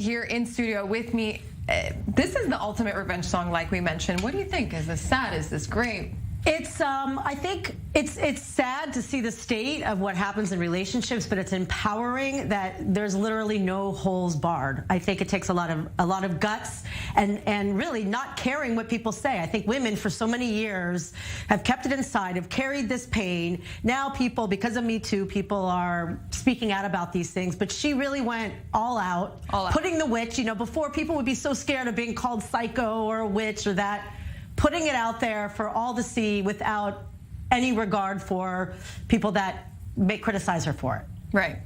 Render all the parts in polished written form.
Here in studio with me. This is the ultimate revenge song, like we mentioned. What do you think? Is this sad? Is this great? It's I think it's sad to see the state of what happens in relationships, but it's empowering that there's literally no holes barred. I think it takes a lot of guts and really not caring what people say. I think women for so many years have kept it inside, have carried this pain. Now people, because of Me Too, people are speaking out about these things, but she really went all out. Putting the witch, you know, before people would be so scared of being called psycho or a witch or that. Putting it out there for all to see without any regard for people that may criticize her for it. Right.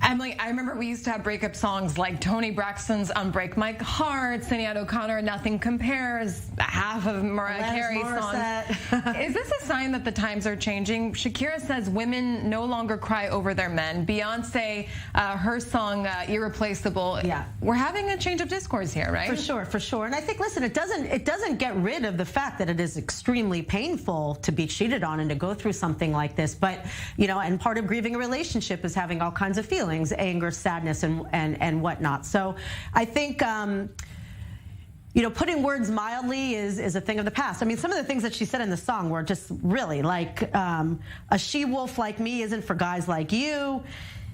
Emily, I remember we used to have breakup songs like Toni Braxton's Unbreak My Heart, Sinead O'Connor, Nothing Compares, half of Mariah Carey's songs. Is this a sign that the times are changing? Shakira says women no longer cry over their men. Beyonce, her song Irreplaceable. Yeah. We're having a change of discourse here, right? For sure, for sure. And I think, listen, it doesn't get rid of the fact that it is extremely painful to be cheated on and to go through something like this. But, you know, and part of grieving a relationship is having all kinds of feelings. Anger, sadness, and whatnot. So I think, you know, putting words mildly is a thing of the past. I mean, some of the things that she said in the song were just really like, a she-wolf like me isn't for guys like you.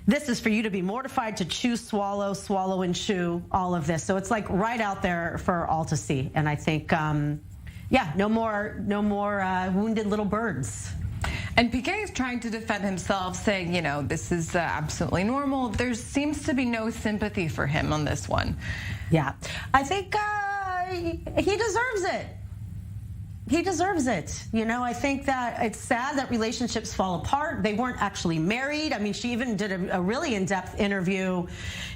This is for you to be mortified, to chew, swallow, swallow and chew, all of this. So it's like right out there for all to see. And I think, yeah, no more wounded little birds. And Piqué is trying to defend himself, saying, you know, this is absolutely normal. There seems to be no sympathy for him on this one. Yeah, I think he deserves it. He deserves it. You know, I think that it's sad that relationships fall apart. They weren't actually married. I mean, she even did a really in-depth interview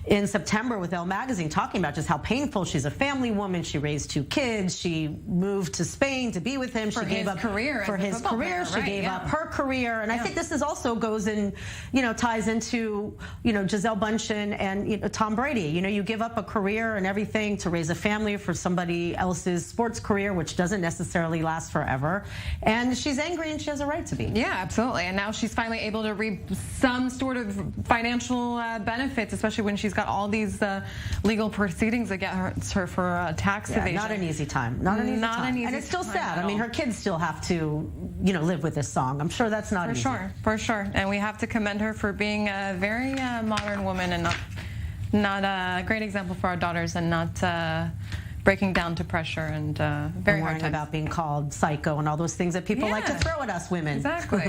in September with Elle magazine talking about just how painful. She's a family woman. She raised 2 kids. She moved to Spain to be with him. She gave up career for his career. She gave up her career. And I think this also goes in, you know, ties into, you know, Gisele Bündchen and, you know, Tom Brady. You know, you give up a career and everything to raise a family for somebody else's sports career, which doesn't necessarily last forever. And she's angry and she has a right to be. Yeah, absolutely. And now she's finally able to reap some sort of financial benefits, especially when she's got all these legal proceedings against her for tax evasion. Not an easy time. Not an easy time. And it's still sad. I mean, her kids still have to, you know, live with this song. I'm sure that's not easy. For sure. And we have to commend her for being a very modern woman and not a great example for our daughters, and not breaking down to pressure and very hard times. About being called psycho and all those things that people like to throw at us women. Exactly.